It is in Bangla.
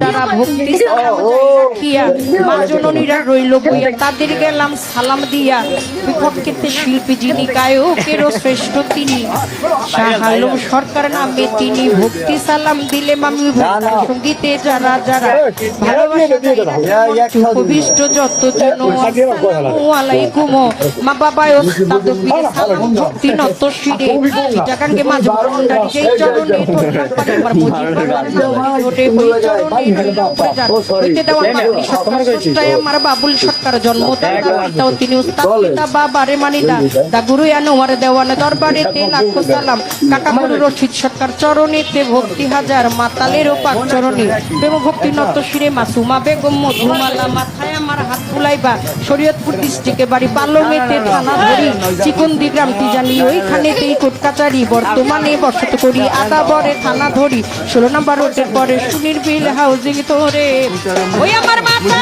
তারা ভক্তি রাখিয়া মা জননীরা রইল বইয়া তাদের গেলাম সালাম দিয়া বিপক্ষেতে শিল্পী যিনি গায়কেরও শ্রেষ্ঠ তিনি শাহ আলম সরকার নামে তিনি ভক্তি সালাম দিলে আমি ভক্তি সঙ্গীতে যারা যারা ভালোবাসা অভিষ্ট যত জন আসসালামু আলাইকুম মা বাবায় ওস্তাদ বীর সালাম ভক্তি নত শিরে জাকানকে মাঝ বরণডারি সেই চরণে ধরে আমার মুজিব ওঠে ওই চরণে আমার বাবুল সরকার জন্ম পিতাও তিনি উস্তাদ পিতা বাবারে মানিদা দা গুরু আনোয়ার দেওয়ানে দরবারেতে লাখো সালাম কাকা গুরু রশিদ সরকার চরণেতে ভক্তি হাজার মাতালেরও পাক চরণে প্রেম ভক্তি নত শিরে মাসুমা বেগম মধুমালা মাথায় আমার হাত বুলাইবা শরীয়তপুর ডিস্ট্রিক্টে বাড়ি পালমেতে থানা ধরি চিকন্দি গ্রামটি জানি ওইখানেতেই কোর্ট কাচারি বর্তমানে বসত করি আদাবরে থানা ধরি 16 নম্বর রোডের পরে সুনির্বিল হাউজিং তোরে ওই আমার মাথা